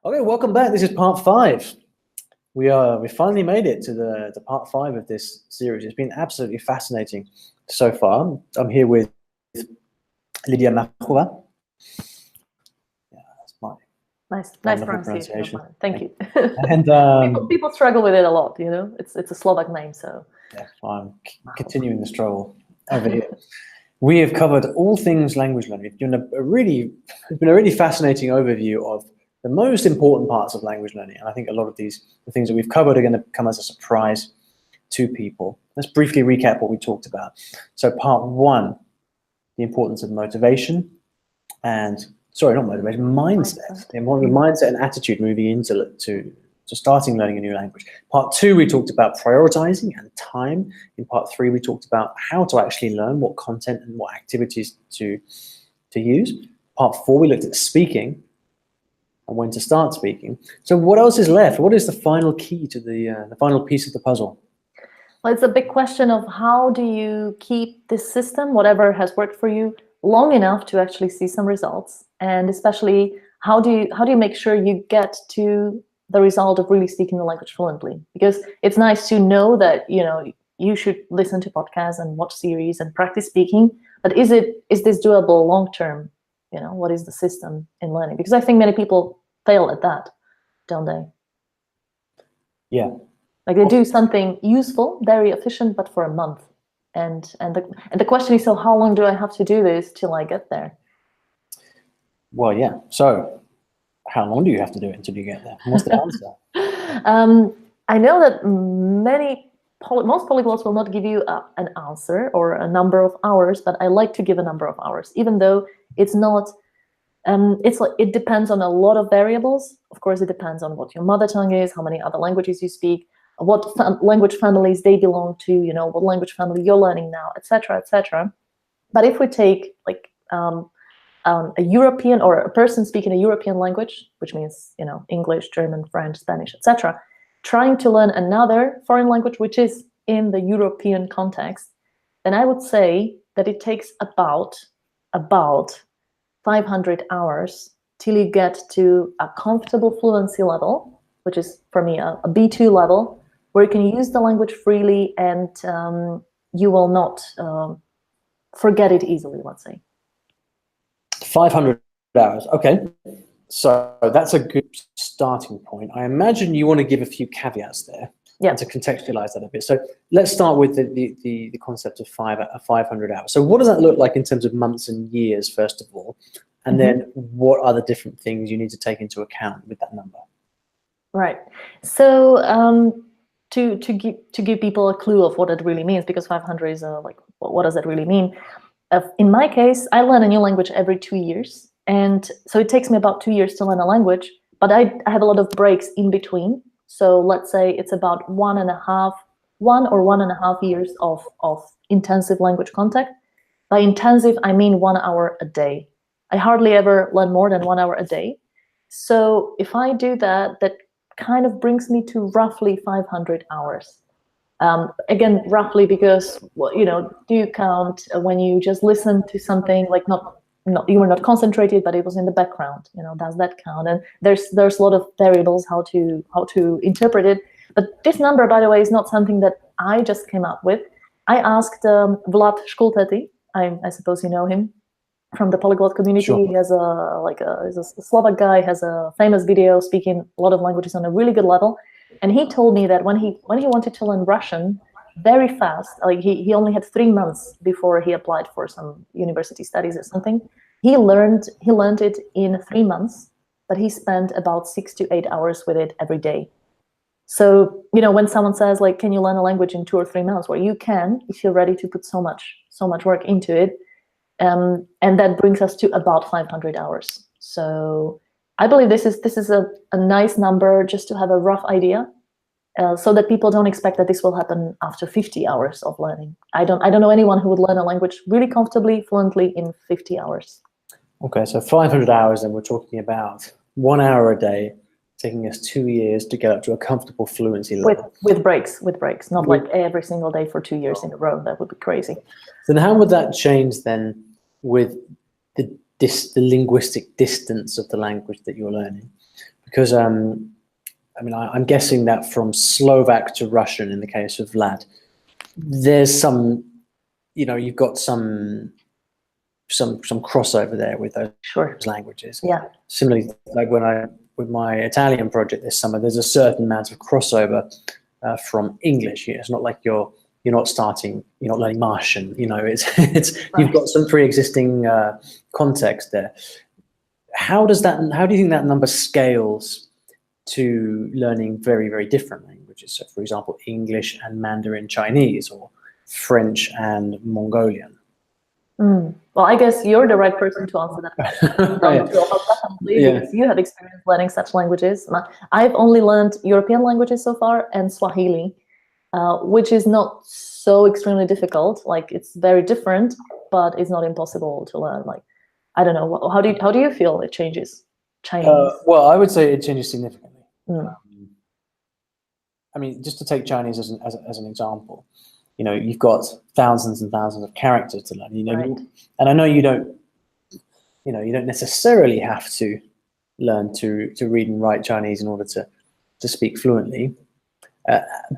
Okay, welcome back. This is part 5. We finally made it to the part 5 of this series. It's been absolutely fascinating so far. I'm here with Lydia Machova. Yeah, that's my nice pronunciation. Thank you. And people struggle with it a lot. It's a Slovak name, so yeah, I'm continuing the struggle over here. We have covered all things language learning. It's been a really fascinating overview of the most important parts of language learning. And I think a lot of the things that we've covered are going to come as a surprise to people. Let's briefly recap what we talked about. So part 1, the importance of motivation and, sorry, not motivation, mindset. The mindset and attitude moving into starting learning a new language. Part 2, we talked about prioritizing and time. In part 3, we talked about how to actually learn, what content and what activities to use. Part 4, we looked at speaking and when to start speaking. So what else is left? What is the final key to the final piece of the puzzle? Well, it's a big question of how do you keep this system, whatever has worked for you, long enough to actually see some results, and especially how do you make sure you get to the result of really speaking the language fluently? Because it's nice to know that you should listen to podcasts and watch series and practice speaking, but is this doable long term? What is the system in learning? Because I think many people fail at that, don't they? Yeah. Like they do something useful, very efficient, but for a month. And the question is, so how long do I have to do this till I get there? Well, yeah. So how long do you have to do it until you get there? What's the answer? I know that most polyglots will not give you an answer or a number of hours, but I like to give a number of hours, even though it's not. It depends on a lot of variables. Of course, it depends on what your mother tongue is, how many other languages you speak, what language families they belong to, what language family you're learning now, etc., etc. But if we take like a European or a person speaking a European language, which means English, German, French, Spanish, etc., trying to learn another foreign language which is in the European context, then I would say that it takes about 500 hours till you get to a comfortable fluency level, which is for me a B2 level, where you can use the language freely and you will not forget it easily, let's say. 500 hours. Okay. So that's a good starting point. I imagine you want to give a few caveats there and to contextualize that a bit. So let's start with the concept of 500 hours. So what does that look like in terms of months and years, first of all? And then what are the different things you need to take into account with that number? Right. So to give people a clue of what it really means, because 500 is like, what does that really mean? In my case, I learn a new language every 2 years. And so it takes me about 2 years to learn a language, but I have a lot of breaks in between. So let's say it's about 1.5 years of intensive language contact. By intensive, I mean 1 hour a day. I hardly ever learn more than 1 hour a day. So if I do that, that kind of brings me to roughly 500 hours. Again, roughly, because do you count when you just listen to something like you were not concentrated, but it was in the background? Does that count? And there's a lot of variables how to interpret it. But this number, by the way, is not something that I just came up with. I asked Vlad Shkulteti. I suppose you know him from the polyglot community. Sure. He has he's a Slovak guy, has a famous video speaking a lot of languages on a really good level. And he told me that when he wanted to learn Russian very fast, like he only had 3 months before he applied for some university studies or something. He learned it in 3 months, but he spent about 6 to 8 hours with it every day. So, when someone says like, can you learn a language in 2 or 3 months? Well, you can if you're ready to put so much work into it. And that brings us to about 500 hours. So I believe this is a nice number just to have a rough idea, so that people don't expect that this will happen after 50 hours of learning. I don't know anyone who would learn a language really comfortably, fluently in 50 hours. Okay, so 500 hours, and we're talking about 1 hour a day, taking us 2 years to get up to a comfortable fluency level. With breaks, not like every single day for 2 years in a row. That would be crazy. Then how would that change then with the linguistic distance of the language that you're learning? because I mean, I'm guessing that from Slovak to Russian, in the case of Vlad, there's some, you know, you've got some crossover there with those Sure. languages. Yeah. Similarly, like with my Italian project this summer, there's a certain amount of crossover from English. You know, it's not like you're not learning Martian. You know, it's Right. You've got some pre-existing context there. How do you think that number scales to learning very, very different languages? So, for example, English and Mandarin Chinese, or French and Mongolian. Well, I guess you're the right person to answer that question. Because you have experience learning such languages. I've only learned European languages so far and Swahili, which is not so extremely difficult. Like, it's very different, but it's not impossible to learn. Like, I don't know. How do you feel it changes Chinese? Well, I would say it changes significantly. I mean, just to take Chinese as an example, you know, you've got thousands and thousands of characters to learn. You know, Right. and I know you don't necessarily have to learn to read and write Chinese in order to speak fluently.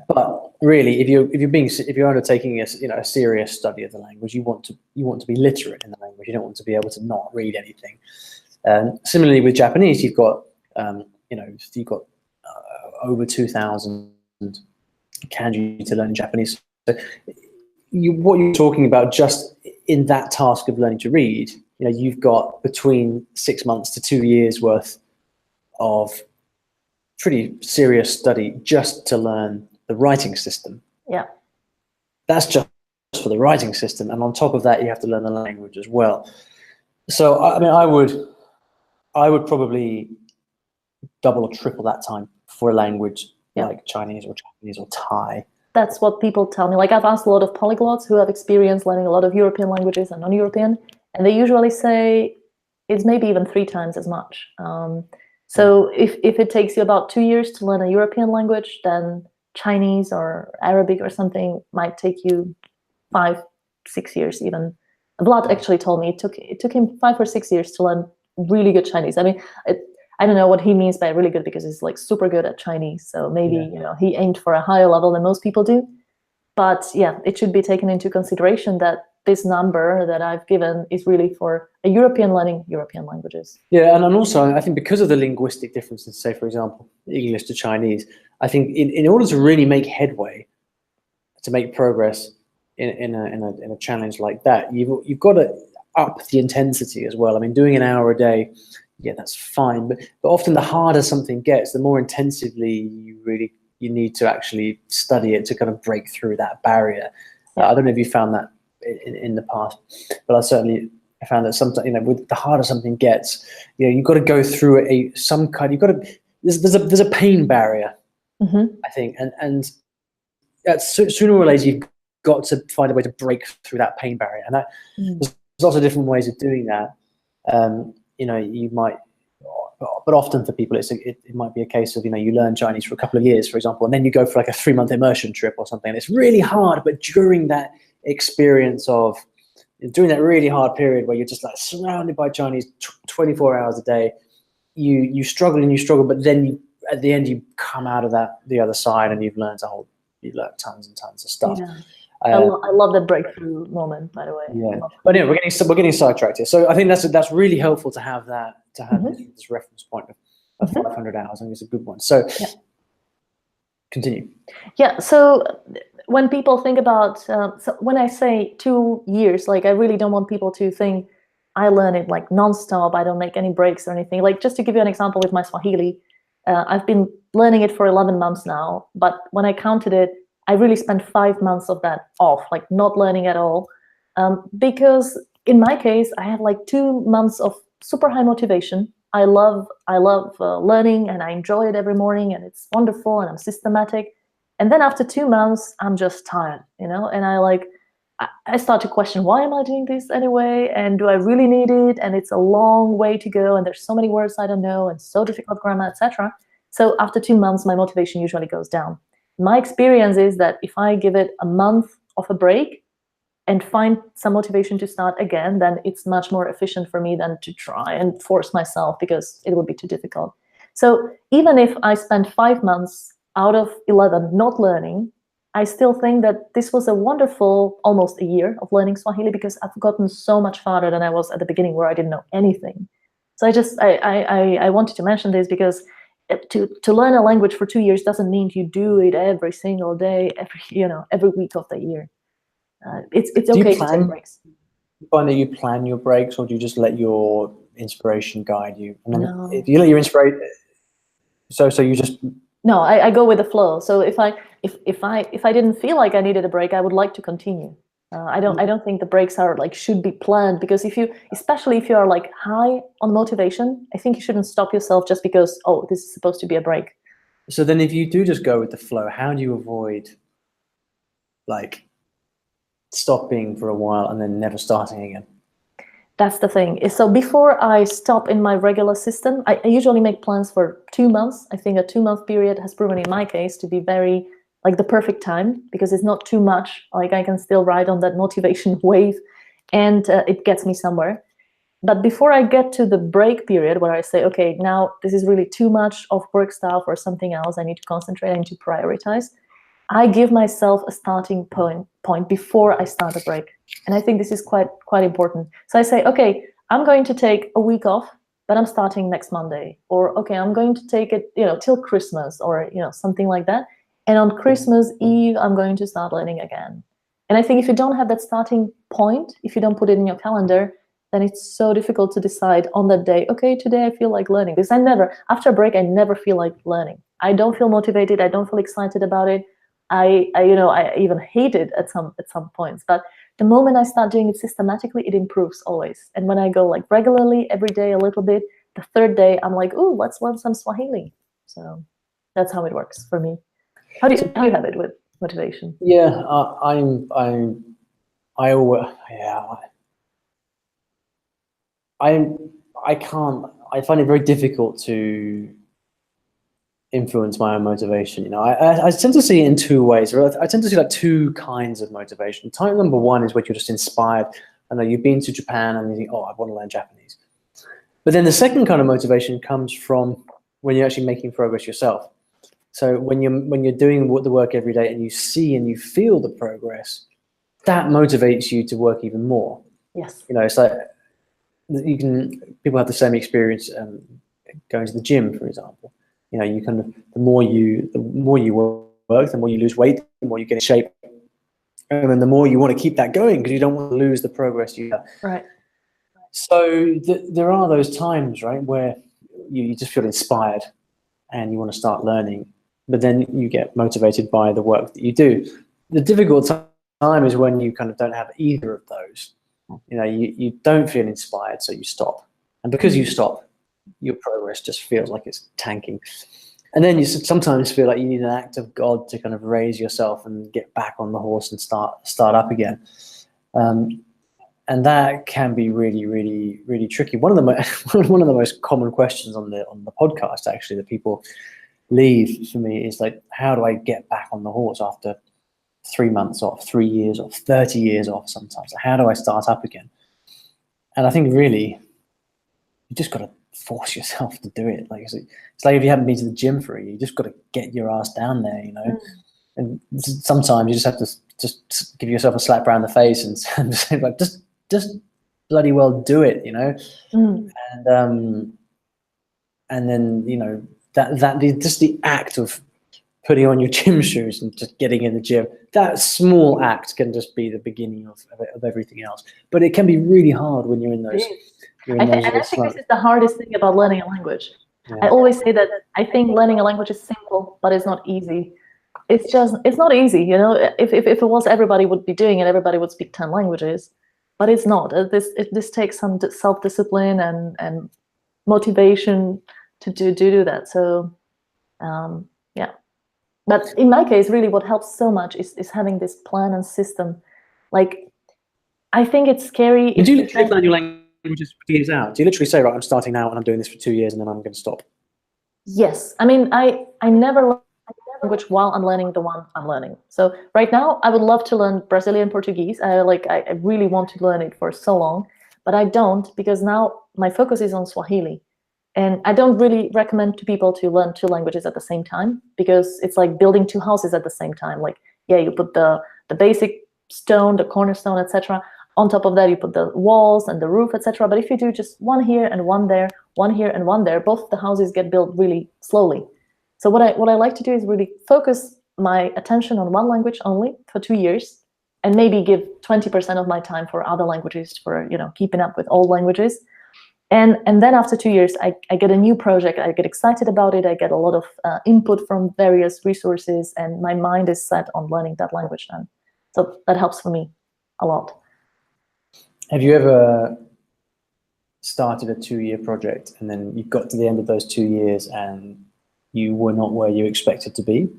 But really, if you're undertaking a serious study of the language, you want to be literate in the language. You don't want to be able to not read anything. Similarly, with Japanese, you've got over 2,000 kanji to learn in Japanese. So what you're talking about just in that task of learning to read, you know, you've got between 6 months to 2 years worth of pretty serious study just to learn the writing system. Yeah. That's just for the writing system, and on top of that, you have to learn the language as well. So, I mean, I would probably double or triple that time for a language like Chinese or Japanese or Thai. That's what people tell me. Like, I've asked a lot of polyglots who have experience learning a lot of European languages and non-European, and they usually say it's maybe even 3 times as much. So if it takes you about 2 years to learn a European language, then Chinese or Arabic or something might take you 5, 6 years even. Vlad actually told me it took him 5 or 6 years to learn really good Chinese. I mean, I don't know what he means by really good, because he's like super good at Chinese. So maybe, you know, he aimed for a higher level than most people do. But yeah, it should be taken into consideration that this number that I've given is really for a European learning European languages. Yeah, and also I think because of the linguistic differences, say for example, English to Chinese, I think in order to really make headway, to make progress in a challenge like that, you've got to up the intensity as well. I mean, doing an hour a day, yeah, that's fine, but often the harder something gets, the more intensively you need to actually study it to kind of break through that barrier. I don't know if you found that in the past, but I found that sometimes, you know, with the harder something gets, you know, you've got to go through there's a pain barrier, I think, and sooner or later you've got to find a way to break through that pain barrier, and there's lots of different ways of doing that. You know, you might, but often for people, it might be a case of, you know, you learn Chinese for a couple of years, for example, and then you go for like a 3-month immersion trip or something. And it's really hard, but during that experience of, during that really hard period where you're just like surrounded by Chinese 24 hours a day, you struggle and you struggle, but then at the end you come out of the other side and you've learned tons and tons of stuff. Yeah. I love that breakthrough moment, by the way. Yeah, but anyway, we're getting sidetracked here. So I think that's really helpful to have this reference point of 500 hours. I think it's a good one. So continue. Yeah. So when people think about, so when I say 2 years, like, I really don't want people to think I learn it like nonstop. I don't make any breaks or anything. Like, just to give you an example with my Swahili, I've been learning it for 11 months now. But when I counted it, I really spent 5 months of that off, like not learning at all. Because in my case, I have like 2 months of super high motivation. I love learning, and I enjoy it every morning, and it's wonderful, and I'm systematic. And then after 2 months, I'm just tired, you know, and I start to question, why am I doing this anyway? And do I really need it? And it's a long way to go, and there's so many words I don't know, and so difficult grammar, etc. So after 2 months, my motivation usually goes down. My experience is that if I give it a month of a break and find some motivation to start again, then it's much more efficient for me than to try and force myself, because it would be too difficult. So even if I spent 5 months out of 11 not learning, I still think that this was a wonderful almost a year of learning Swahili, because I've gotten so much farther than I was at the beginning, where I didn't know anything. So I wanted to mention this, because to learn a language for 2 years doesn't mean you do it every single day, every week of the year. It's okay to take breaks. You find that you plan your breaks, or do you just let your inspiration guide you? And then No. if you let your inspiration, so you just... No, I go with the flow. So if I didn't feel like I needed a break, I would like to continue. I don't think the breaks are like should be planned, because especially if you are like high on motivation, I think you shouldn't stop yourself just because, oh, this is supposed to be a break. So then if you do just go with the flow, how do you avoid like stopping for a while and then never starting again? That's the thing. So before I stop in my regular system, I usually make plans for 2 months. I think a 2-month period has proven in my case to be very like the perfect time, because it's not too much. Like I can still ride on that motivation wave, and it gets me somewhere. But before I get to the break period where I say, okay, now this is really too much of work stuff or something else, I need to concentrate, I need to prioritize, I give myself a starting point before I start a break. And I think this is quite important. So I say, okay, I'm going to take a week off, but I'm starting next Monday. Or, okay, I'm going to take it, till Christmas, or, something like that. And on Christmas Eve, I'm going to start learning again. And I think if you don't have that starting point, if you don't put it in your calendar, then it's so difficult to decide on that day, okay, today I feel like learning. Because after a break, I never feel like learning. I don't feel motivated. I don't feel excited about it. I even hate it at some points. But the moment I start doing it systematically, it improves always. And when I go like regularly, every day a little bit, the third day I'm like, ooh, let's learn some Swahili. So that's how it works for me. How do you have it with motivation? Yeah, I find it very difficult to influence my own motivation. I tend to see it in two ways. I tend to see like two kinds of motivation. Type number one is when you're just inspired. I know you've been to Japan and you think, oh, I want to learn Japanese. But then the second kind of motivation comes from when you're actually making progress yourself. So when you're doing the work every day and you see and you feel the progress, that motivates you to work even more. Yes. It's like people have the same experience going to the gym, for example. You kind of the more you work, the more you lose weight, the more you get in shape, and then the more you want to keep that going because you don't want to lose the progress you have. Right. So there are those times, right, where you just feel inspired and you want to start learning, but then you get motivated by the work that you do. The difficult time is when you kind of don't have either of those. You don't feel inspired, so you stop, and because you stop, your progress just feels like it's tanking. And then you sometimes feel like you need an act of God to kind of raise yourself and get back on the horse and start up again. And that can be really, really, really tricky. One of the most common questions on the podcast, actually, that people leave for me is like, how do I get back on the horse after 3 months off, 3 years off, 30 years off sometimes? How do I start up again? And I think really, you just got to force yourself to do it. Like it's like if you haven't been to the gym for a year, you just got to get your ass down there, And sometimes you just have to just give yourself a slap around the face and say like, just bloody well do it, And then that just the act of putting on your gym shoes and just getting in the gym, that small act can just be the beginning of everything else. But it can be really hard when you're in those. I think this is the hardest thing about learning a language. Yeah. I always say that I think learning a language is simple, but it's not easy. It's not easy, If it was, everybody would be doing it. Everybody would speak 10 languages, but it's not. This takes some self-discipline and motivation to do that. So, yeah. But in my case, really, what helps so much is having this plan and system. Like, I think it's scary. Did you literally plan your languages for 2 years out? Do you literally say, right, I'm starting now and I'm doing this for 2 years and then I'm going to stop? Yes. I mean, I never learn language while I'm learning the one I'm learning. So right now, I would love to learn Brazilian Portuguese. I really want to learn it for so long, but I don't, because now my focus is on Swahili. And I don't really recommend to people to learn 2 languages at the same time, because it's like building 2 houses at the same time. Like, yeah, you put the basic stone, the cornerstone, etc. On top of that, you put the walls and the roof, etc. But if you do just one here and one there, one here and one there, both the houses get built really slowly. So what I like to do is really focus my attention on one language only for 2 years, and maybe give 20% of my time for other languages, for keeping up with old languages. And then after 2 years, I get a new project. I get excited about it. I get a lot of input from various resources, and my mind is set on learning that language then. So that helps for me a lot. Have you ever started a 2-year project and then you got to the end of those 2 years and you were not where you expected to be?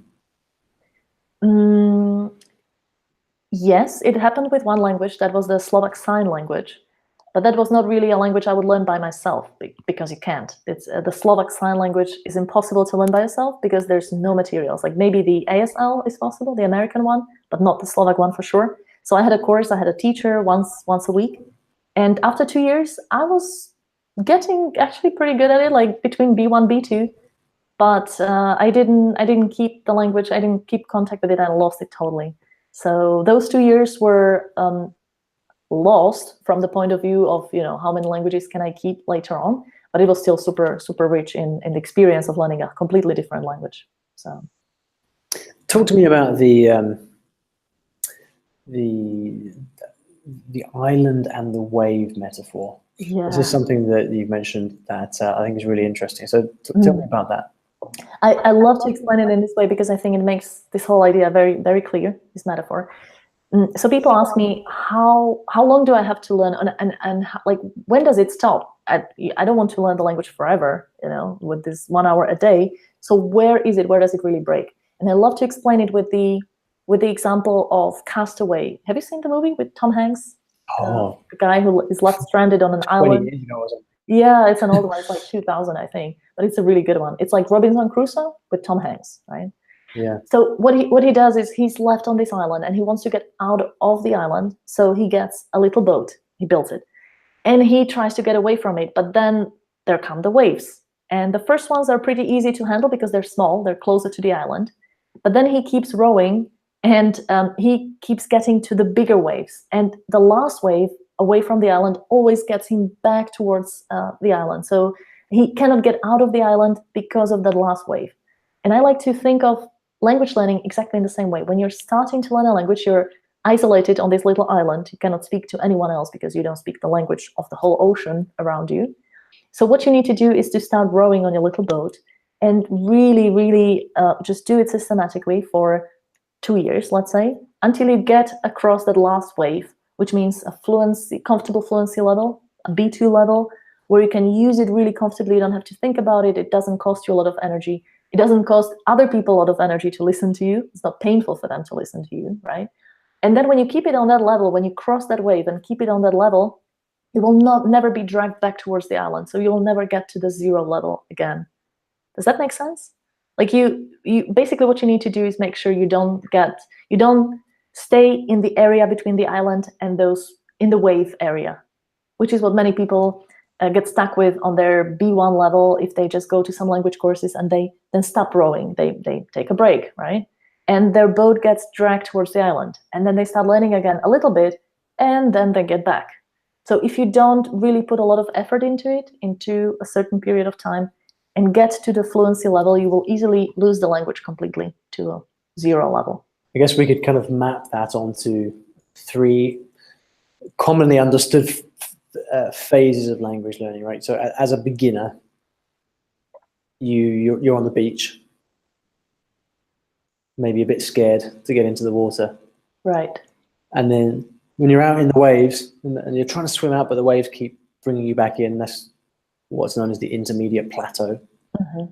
Yes, it happened with one language. That was the Slovak Sign Language. But that was not really a language I would learn by myself, because you can't. It's the Slovak Sign Language is impossible to learn by yourself because there's no materials. Like maybe the ASL is possible, the American one, but not the Slovak one for sure. So I had a course, I had a teacher once a week. And after 2 years, I was getting actually pretty good at it, like between B1, B2. But I didn't keep the language, I didn't keep contact with it, I lost it totally. So those 2 years were lost from the point of view of how many languages can I keep later on, but it was still super rich in the experience of learning a completely different language. So talk to me about the island and the wave metaphor. Yeah. This is something that you've mentioned that I think is really interesting. So tell me about that. I love to explain it in this way because I think it makes this whole idea very, very clear, this metaphor. So people ask me, how long do I have to learn, and like, when does it stop? I don't want to learn the language forever, with this 1 hour a day. So where is it? Where does it really break? And I love to explain it with the example of Castaway. Have you seen the movie with Tom Hanks? Oh, the guy who is left stranded on an 20 island. years ago or something. Yeah, it's an old one. It's like 2000, I think, but it's a really good one. It's like Robinson Crusoe with Tom Hanks, right? Yeah. So what he does is he's left on this island and he wants to get out of the island. So he gets a little boat. He builds it, and he tries to get away from it. But then there come the waves, and the first ones are pretty easy to handle because they're small. They're closer to the island. But then he keeps rowing, and he keeps getting to the bigger waves. And the last wave away from the island always gets him back towards the island. So he cannot get out of the island because of that last wave. And I like to think of language learning exactly in the same way. When you're starting to learn a language, you're isolated on this little island. You cannot speak to anyone else because you don't speak the language of the whole ocean around you. So what you need to do is to start rowing on your little boat and really, really just do it systematically for 2 years, let's say, until you get across that last wave, which means a fluency, comfortable fluency level, a B2 level, where you can use it really comfortably. You don't have to think about it. It doesn't cost you a lot of energy. It doesn't cost other people a lot of energy to listen to you. It's not painful for them to listen to you, right? And then when you keep it on that level, when you cross that wave and keep it on that level, you will never be dragged back towards the island. So you will never get to the 0 level again. Does that make sense? Like you basically what you need to do is make sure you don't stay in the area between the island and those in the wave area, which is what many people get stuck with on their B1 level if they just go to some language courses and they then stop rowing. They take a break, right? And their boat gets dragged towards the island. And then they start learning again a little bit, and then they get back. So if you don't really put a lot of effort into it, into a certain period of time, and get to the fluency level, you will easily lose the language completely to a 0 level. I guess we could kind of map that onto 3 commonly understood phases of language learning, right? So as a beginner, you're on the beach, maybe a bit scared to get into the water. Right. And then when you're out in the waves and you're trying to swim out, but the waves keep bringing you back in, that's what's known as the intermediate plateau. Mm-hmm.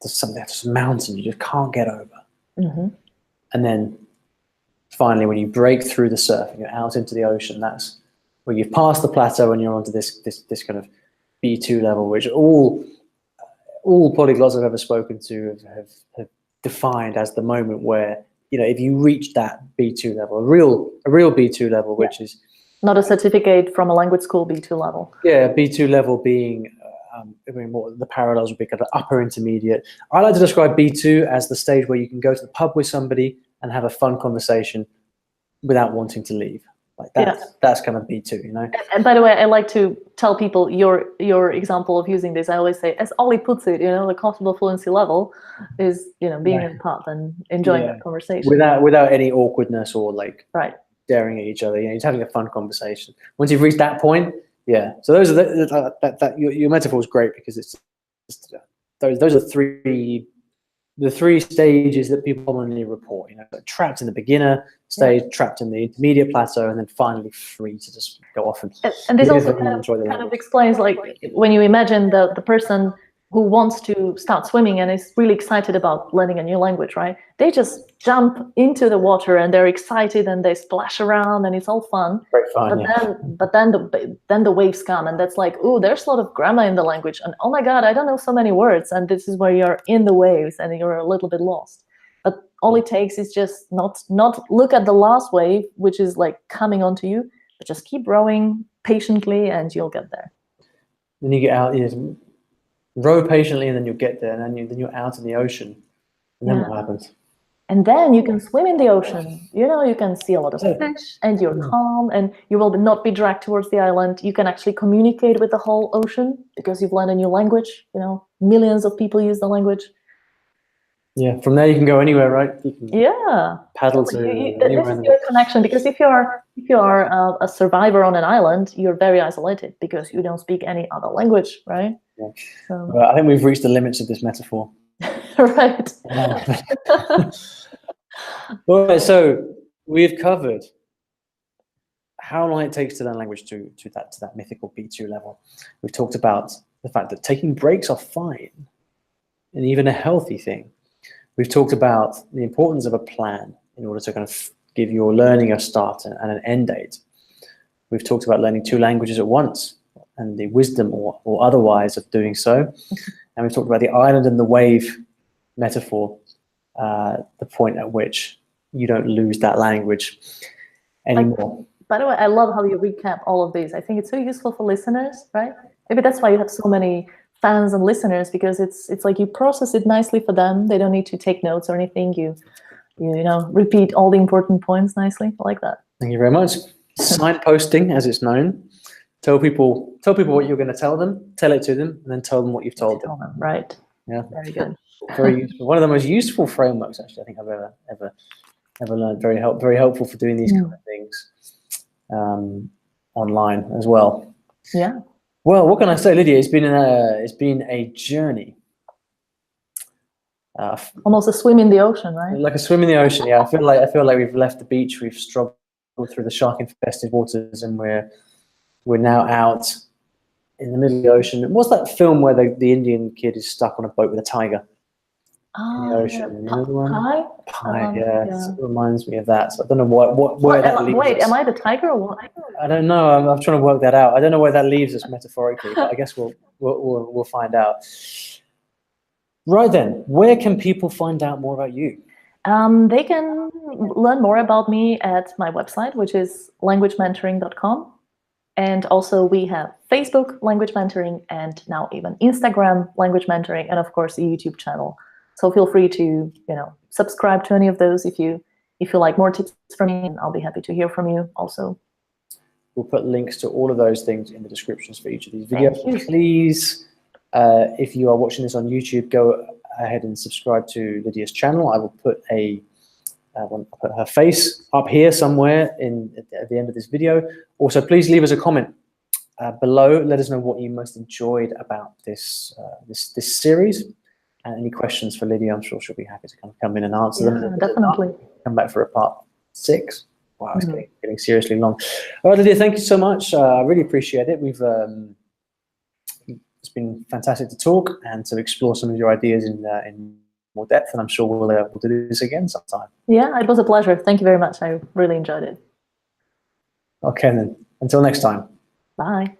There's something that's a mountain you just can't get over. Mm-hmm. And then finally, when you break through the surf and you're out into the ocean, that's where you've passed the plateau and you're onto this kind of B2 level, which all polyglots I've ever spoken to have defined as the moment where, if you reach that B2 level, a real B2 level, which is not a certificate from a language school B2 level. Yeah, B2 level being I mean, what the parallels would be kind of upper intermediate. I like to describe B2 as the stage where you can go to the pub with somebody and have a fun conversation without wanting to leave. Like that's kind of B2, you know. And by the way, I like to tell people your example of using this. I always say, as Olly puts it, you know, the comfortable fluency level is, you know, being in a pub and enjoying that conversation without any awkwardness or like right. staring at each other. You know, just having a fun conversation. Once you've reached that point, yeah. So those are your metaphor is great because it's those are the three stages that people commonly report. You know, trapped in the beginner stage, trapped in the intermediate plateau, and then finally free to just go off and this also kind of explains, like, when you imagine the person who wants to start swimming and is really excited about learning a new language, right? They just jump into the water and they're excited and they splash around and it's all fun. Great fun, but then the waves come and that's like, oh, there's a lot of grammar in the language and oh my God, I don't know so many words, and this is where you're in the waves and you're a little bit lost. But all it takes is just not look at the last wave, which is like coming onto you, but just keep rowing patiently and you'll get there. Then you get out. Row patiently, and then you'll get there, and then you're out in the ocean, and then what happens? And then you can swim in the ocean. You know, you can see a lot of fish, and you're calm, and you will not be dragged towards the island. You can actually communicate with the whole ocean because you've learned a new language. You know, millions of people use the language. Yeah, from there you can go anywhere, right? You can paddle to anywhere. This is your connection, because if you are a survivor on an island, you're very isolated because you don't speak any other language, right? Yeah. So, well, I think we've reached the limits of this metaphor. Right. All right, so we've covered how long it takes to learn language to that mythical B2 level. We've talked about the fact that taking breaks are fine and even a healthy thing. We've talked about the importance of a plan in order to kind of give your learning a start and an end date. We've talked about learning 2 languages at once and the wisdom or otherwise of doing so. And we've talked about the island and the wave metaphor, the point at which you don't lose that language anymore. By the way, I love how you recap all of these. I think it's so useful for listeners, right? Maybe that's why you have so many fans and listeners, because it's like you process it nicely for them. They don't need to take notes or anything. You know, repeat all the important points nicely. I like that. Thank you very much. Signposting, as it's known. Tell people what you're going to tell them. Tell it to them, and then tell them what you've told them. Right. Yeah. Very good. Very useful. One of the most useful frameworks, actually, I think I've ever learned. Very helpful for doing these kind of things online as well. Yeah. Well, what can I say, Lydia? It's been a journey. Almost a swim in the ocean, right? Like a swim in the ocean. Yeah, I feel like we've left the beach. We've struggled through the shark-infested waters, and we're now out in the middle of the ocean. What's that film where the Indian kid is stuck on a boat with a tiger in the ocean? Yeah. Pi, yeah. It reminds me of that. So I don't know where that leaves us. Wait, am I the tiger or what? I don't know. I'm trying to work that out. I don't know where that leaves us metaphorically, but I guess we'll find out. Right then, where can people find out more about you? They can learn more about me at my website, which is languagementoring.com. And also we have Facebook, Language Mentoring, and now even Instagram, Language Mentoring, and of course a YouTube channel. So feel free to, subscribe to any of those if you like more tips from me, and I'll be happy to hear from you also. We'll put links to all of those things in the descriptions for each of these videos. Please, if you are watching this on YouTube, go ahead and subscribe to Lydia's channel. I will put I'll put her face up here somewhere at the end of this video. Also, please leave us a comment below. Let us know what you most enjoyed about this series, and any questions for Lydia. I'm sure she'll be happy to come in and answer them. Definitely. Come back for a part 6. Wow, it's getting seriously long. All right, Lydia, thank you so much. I really appreciate it. It's been fantastic to talk and to explore some of your ideas in more depth, and I'm sure we'll do this again sometime. Yeah, it was a pleasure. Thank you very much. I really enjoyed it. Okay, then. Until next time. Bye.